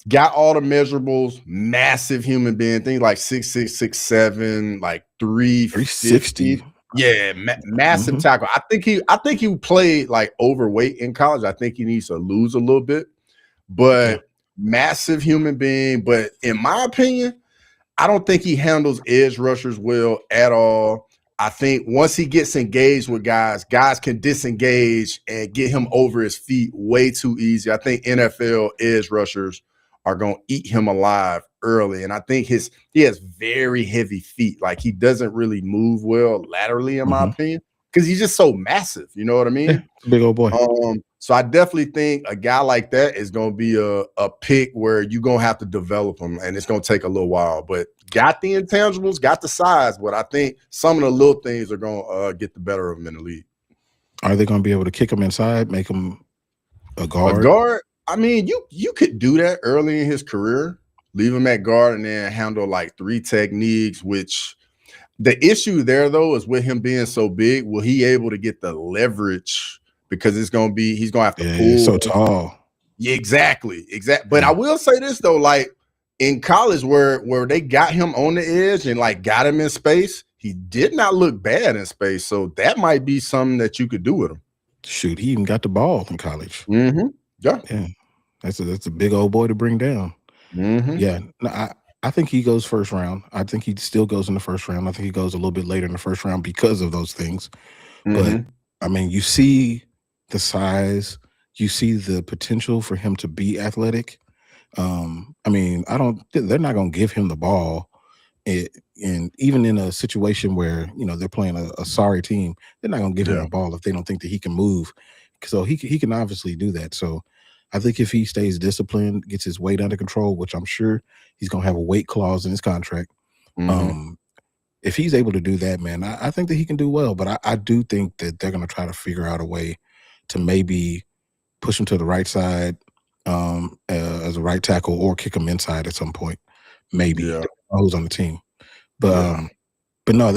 B: got all the measurables, massive human being, things like 6'6", 6'7", like 360. Yeah, massive tackle. I think he played like overweight in college. I think he needs to lose a little bit, but massive human being. But in my opinion, I don't think he handles edge rushers well at all. I think once he gets engaged with guys can disengage and get him over his feet way too easy. I think NFL edge rushers are going to eat him alive early. And I think he has very heavy feet. Like, he doesn't really move well laterally, in my opinion, because he's just so massive. You know what I mean?
A: Yeah, big old boy.
B: So I definitely think a guy like that is going to be a pick where you're going to have to develop him, and it's going to take a little while. But got the intangibles, got the size, but I think some of the little things are going to get the better of him in the league.
A: Are they going to be able to kick him inside, make him a guard?
B: A guard? I mean, you could do that early in his career, leave him at guard and then handle like 3 techniques, which the issue there, though, is with him being so big, will he able to get the leverage? Because he's going to have to pull.
A: He's so tall.
B: Yeah, exactly. But I will say this, though, like in college where they got him on the edge and like got him in space, he did not look bad in space. So that might be something that you could do with him.
A: Shoot, he even got the ball in college.
B: Mm-hmm. Yeah.
A: That's a big old boy to bring down.
B: Mm-hmm.
A: Yeah. No, I think he goes first round. I think he still goes in the first round. I think he goes a little bit later in the first round because of those things. But I mean, you see the size, you see the potential for him to be athletic. I mean, they're not going to give him the ball. And even in a situation where, they're playing a sorry team, they're not going to give him the ball if they don't think that he can move. So he can obviously do that. So I think if he stays disciplined, gets his weight under control, which I'm sure he's going to have a weight clause in his contract. If he's able to do that, man, I think that he can do well. But I do think that they're going to try to figure out a way to maybe push him to the right side as a right tackle or kick him inside at some point. Maybe who's on the team. But no,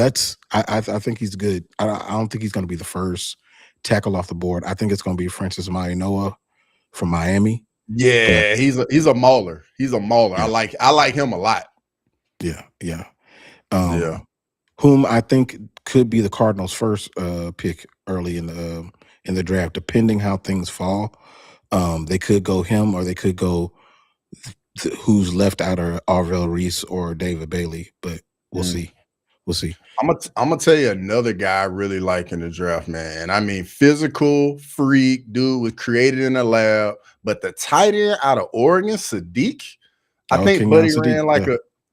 A: I think he's good. I don't think he's going to be the first tackle off the board. I think it's going to be Francis Maianoa from Miami.
B: Yeah, he's a mauler. He's a mauler. Yeah. I like him a lot.
A: Yeah. Whom I think could be the Cardinals' first pick early in the draft, depending how things fall. They could go him, or they could go who's left out of Arvell, Reese, or David Bailey. But we'll see. We'll see.
B: I'm gonna tell you another guy I really like in the draft, man. And I mean, physical freak dude was created in a lab. But the tight end out of Oregon, Sadiq, I think
A: Kenyon
B: Buddy
A: Sadiq,
B: ran like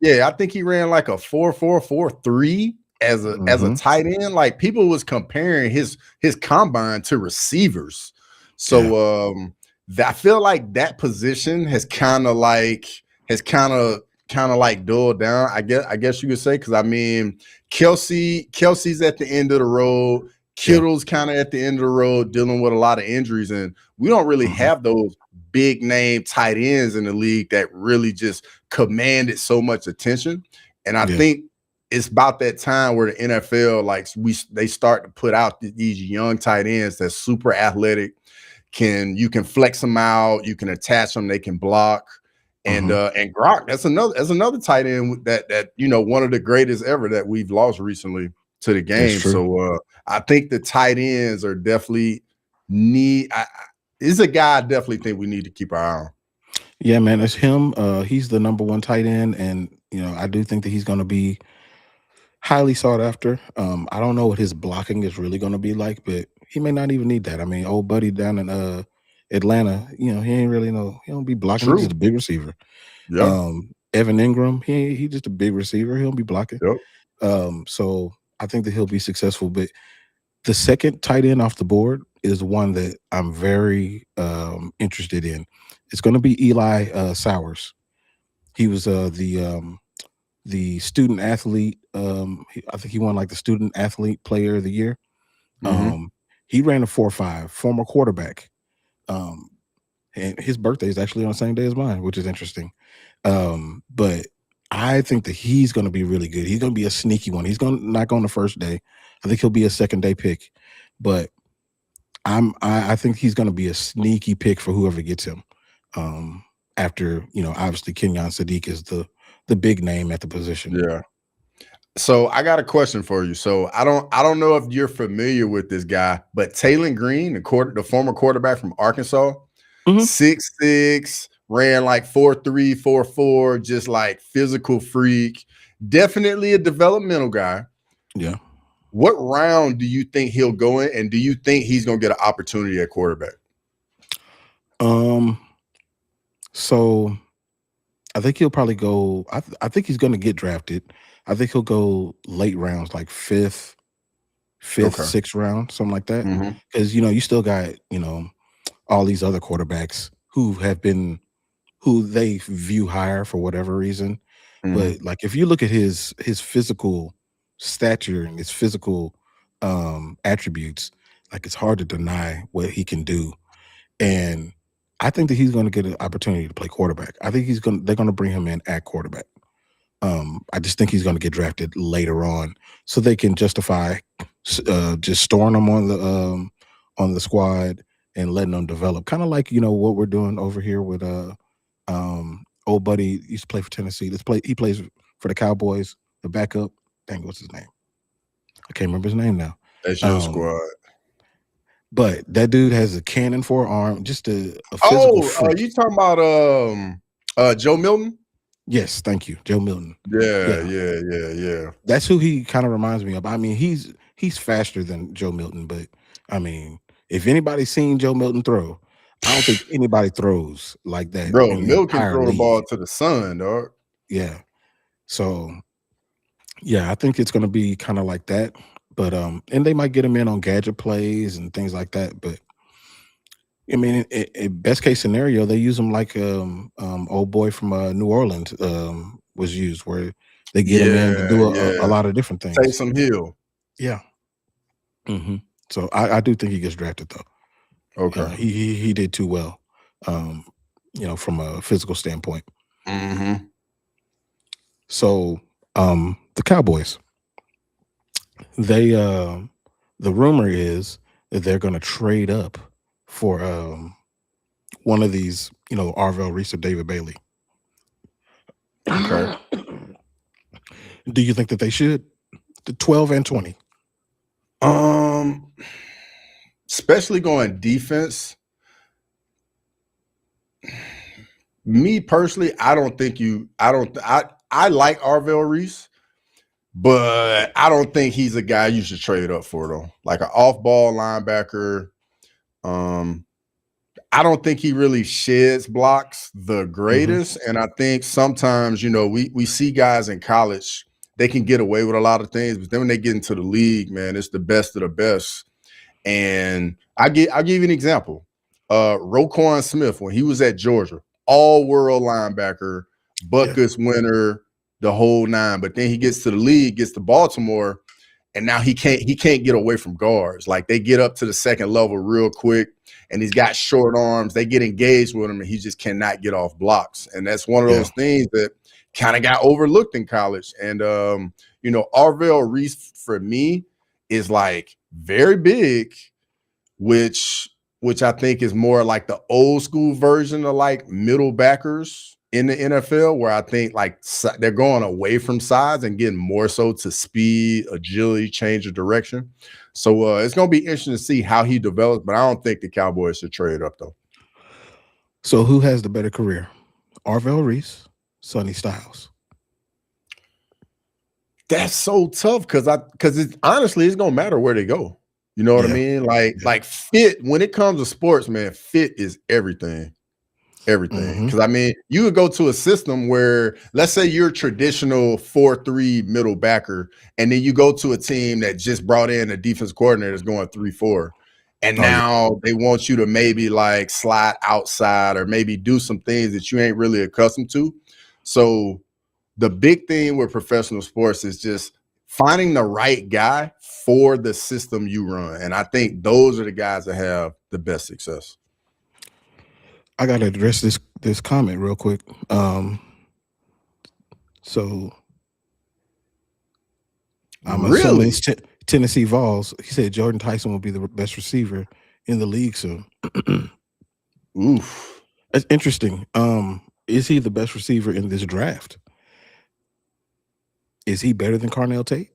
B: I think he ran like a 4.443 as a tight end. Like people was comparing his combine to receivers. So I feel like that position has kind of dulled down. I guess you could say, because I mean Kelsey's at the end of the road. Kittle's kind of at the end of the road dealing with a lot of injuries, and we don't really have those big name tight ends in the league that really just commanded so much attention. And I think it's about that time where the NFL, they start to put out these young tight ends that's super athletic. You can flex them out, you can attach them, they can block. And Gronk, that's another tight end that one of the greatest ever that we've lost recently to the game. So I think the tight ends are definitely is a guy I definitely think we need to keep our eye on.
A: Yeah, man, it's him. He's the number one tight end, and I do think that he's going to be highly sought after. I don't know what his blocking is really going to be like, but he may not even need that. I mean, old buddy down in Atlanta, he ain't really he don't be blocking. He's just a big receiver.
B: Yeah.
A: Evan Ingram, he just a big receiver. He don't be blocking.
B: Yep.
A: So I think that he'll be successful. But the second tight end off the board is one that I'm very interested in. It's going to be Eli Sowers. He was the student athlete. I think he won like the student athlete player of the year. He ran a 4.5, former quarterback. And his birthday is actually on the same day as mine, which is interesting. But I think that he's going to be really good. He's going to be a sneaky one. He's going to not go on the first day. I think he'll be a second day pick, but I think he's going to be a sneaky pick for whoever gets him. After obviously Kenyon Sadiq is the big name at the position.
B: Yeah. So I got a question for you. So I don't know if you're familiar with this guy, but Taylor Green, the former quarterback from Arkansas, 6'6", ran like 4.3, 4.4, just like physical freak. Definitely a developmental guy.
A: Yeah.
B: What round do you think he'll go in, and do you think he's gonna get an opportunity at quarterback?
A: So I think he'll probably go. I think he's going to get drafted. I think he'll go late rounds, like fifth, sixth round, something like that. Because you still got all these other quarterbacks who they view higher for whatever reason. But like if you look at his physical stature and his physical attributes, like it's hard to deny what he can do. And I think that he's going to get an opportunity to play quarterback. I think they're going to bring him in at quarterback. I just think he's going to get drafted later on, so they can justify just storing him on the squad and letting them develop, kind of like what we're doing over here with old buddy used to play for Tennessee. He plays for the Cowboys. The backup, dang, what's his name? I can't remember his name now.
B: That's your squad.
A: But that dude has a cannon for an arm, just a physical freak.
B: You talking about Joe Milton?
A: Yes, thank you, Joe Milton.
B: Yeah.
A: That's who he kind of reminds me of. I mean, he's faster than Joe Milton, but I mean, if anybody's seen Joe Milton throw, I don't think anybody throws like that.
B: Bro, Milton can throw the ball to the sun, dog.
A: Yeah. So, yeah, I think it's going to be kind of like that. But and they might get him in on gadget plays and things like that. But I mean, in best case scenario, they use him like old boy from New Orleans was used, where they get him in to do a lot of different things.
B: Taysom Hill.
A: Yeah. So I do think he gets drafted though.
B: Okay.
A: He did too well, from a physical standpoint. So the Cowboys, they the rumor is that they're going to trade up for one of these, Arvell, Reese, or David Bailey.
B: Okay.
A: Do you think that they should? The 12 and 20.
B: Especially going defense. Me personally, I like Arvell Reese, but I don't think he's a guy you should trade up for though. Like an off-ball linebacker. I don't think he really sheds blocks the greatest. And I think sometimes, we see guys in college, they can get away with a lot of things, but then when they get into the league, man, it's the best of the best. And I'll give you an example. Roquan Smith, when he was at Georgia, all-world linebacker, buckets winner, the whole nine. But then he gets to the league, gets to Baltimore, and now he can't get away from guards. Like, they get up to the second level real quick, and he's got short arms. They get engaged with him, and he just cannot get off blocks. And that's one of those things that kind of got overlooked in college. And Arvell Reese, for me, is like very big, which I think is more like the old school version of like middle backers in the NFL, where I think like they're going away from size and getting more so to speed, agility, change of direction. So it's going to be interesting to see how he develops, but I don't think the Cowboys should trade up though.
A: So who has the better career? Arvell Reese, Sonny Styles?
B: That's so tough because honestly, it's going to matter where they go. You know what I mean? Like fit, when it comes to sports, man, fit is everything. Because I mean, you would go to a system where, let's say you're a traditional 4-3 middle backer, and then you go to a team that just brought in a defense coordinator that's going 3-4, and now they want you to maybe like slide outside or maybe do some things that you ain't really accustomed to. So the big thing with professional sports is just finding the right guy for the system you run, and I think those are the guys that have the best success.
A: I got to address this comment real quick. So I'm assuming it's Tennessee Vols. He said Jordan Tyson will be the best receiver in the league soon.
B: Oof.
A: That's interesting. Is he the best receiver in this draft? Is he better than Carnell Tate?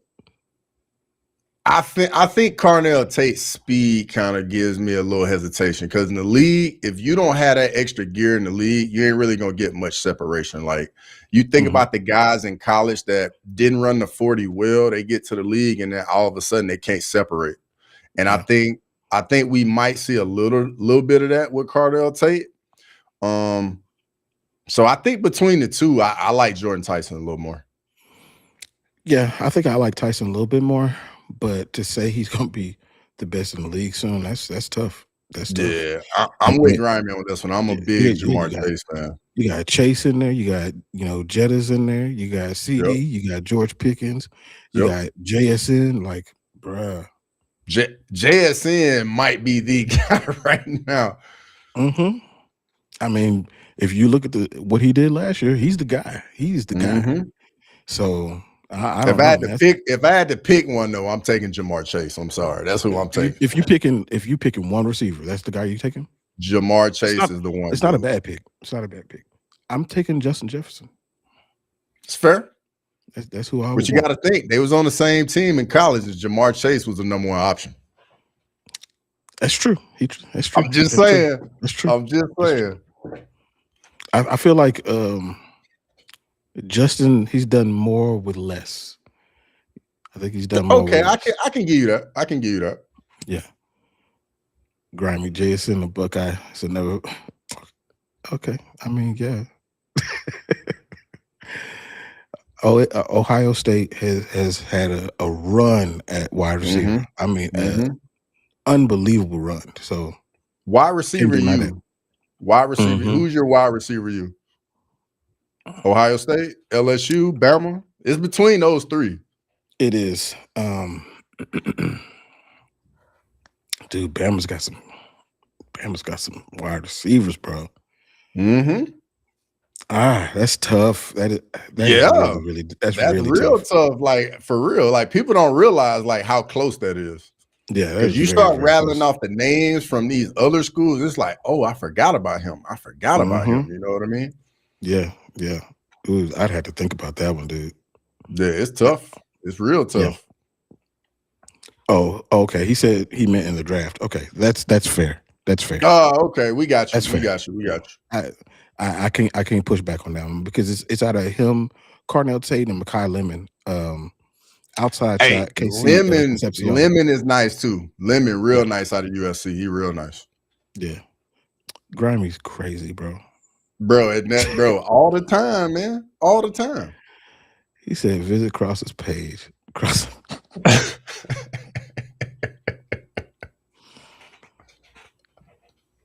B: I think Carnell Tate's speed kind of gives me a little hesitation, because in the league, if you don't have that extra gear in the league, you ain't really gonna get much separation. Like, you think about the guys in college that didn't run the 40 well, they get to the league and then all of a sudden they can't separate. And I think we might see a little bit of that with Carnell Tate. So I think between the two, I like Jordan Tyson a little more.
A: Yeah, I think I like Tyson a little bit more. But to say he's going to be the best in the league soon, that's tough. That's tough.
B: Yeah, I'm with Grimy on this one. I'm a big Jamar Chase fan.
A: You got Chase in there. You got, Jettas in there. You got CD. You got George Pickens. You got JSN. Like, bruh.
B: JSN might be the guy right now.
A: I mean, if you look at what he did last year, he's the guy. He's the guy. So if I had to pick one, though, I'm taking Jamar Chase. I'm sorry, that's who I'm taking. If you picking one receiver, that's the guy you taking.
B: Jamar Chase is the one.
A: It's not a bad pick. I'm taking Justin Jefferson.
B: It's fair.
A: That's who I.
B: But you got to think they was on the same team in college as Jamar Chase was the number one option.
A: That's true. That's true.
B: I'm just saying.
A: That's true.
B: I'm just saying.
A: I feel like Justin, he's done more with less. I think he's done more.
B: Okay, I can give you that. I can give you that.
A: Yeah. Grimy JSN, the Buckeye. So never. Okay. I mean, yeah. Ohio State has had a run at wide receiver. I mean, an unbelievable run. So
B: wide receiver, you. Wide receiver. Who's your wide receiver? You. Ohio State, LSU, Bama. It's between those three.
A: It is. Dude, Bama's got some wide receivers, bro. That's tough. That's really
B: real tough. Like, for real. Like, people don't realize like how close that is.
A: Yeah,
B: because you start rattling off the names from these other schools, it's like, oh, I forgot about him. You know what I mean?
A: Yeah. Ooh, I'd have to think about that one, dude.
B: Yeah, it's tough. It's real tough.
A: Yeah. Oh, okay. He said he meant in the draft. Okay, that's fair. That's fair.
B: Oh, okay. We got you.
A: That's fair.
B: We got you.
A: I can't push back on that one because it's out of him, Carnell Tate, and Mekhi Lemon. Outside shot.
B: Lemon is nice too. Lemon, real nice out of USC. He real nice.
A: Yeah. Grimey's crazy, bro.
B: Bro, isn't that, bro, all the time, man. All the time.
A: He said, visit Cross's page. Cross.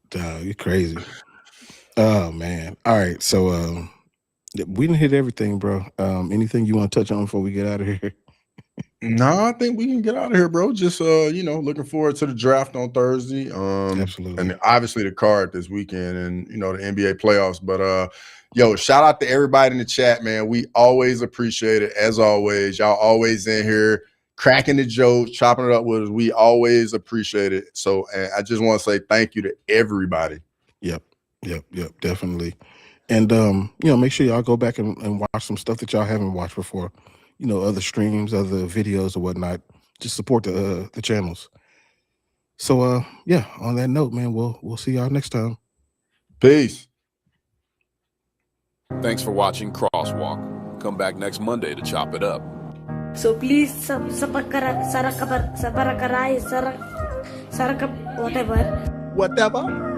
A: Dog, you crazy. Oh, man. All right. So we didn't hit everything, bro. Anything you want to touch on before we get out of here?
B: No, I think we can get out of here, bro. Just looking forward to the draft on Thursday.
A: Absolutely.
B: And obviously the card this weekend and the NBA playoffs. But shout out to everybody in the chat, man. We always appreciate it. As always, y'all always in here cracking the jokes, chopping it up with us. We always appreciate it. So I just want to say thank you to everybody.
A: Yep, definitely. And make sure y'all go back and watch some stuff that y'all haven't watched before. Other streams, other videos or whatnot. Just support the channels. So on that note, man, we'll see y'all next time.
B: Peace.
C: Thanks for watching Crosswalk. Come back next Monday to chop it up.
D: So please whatever.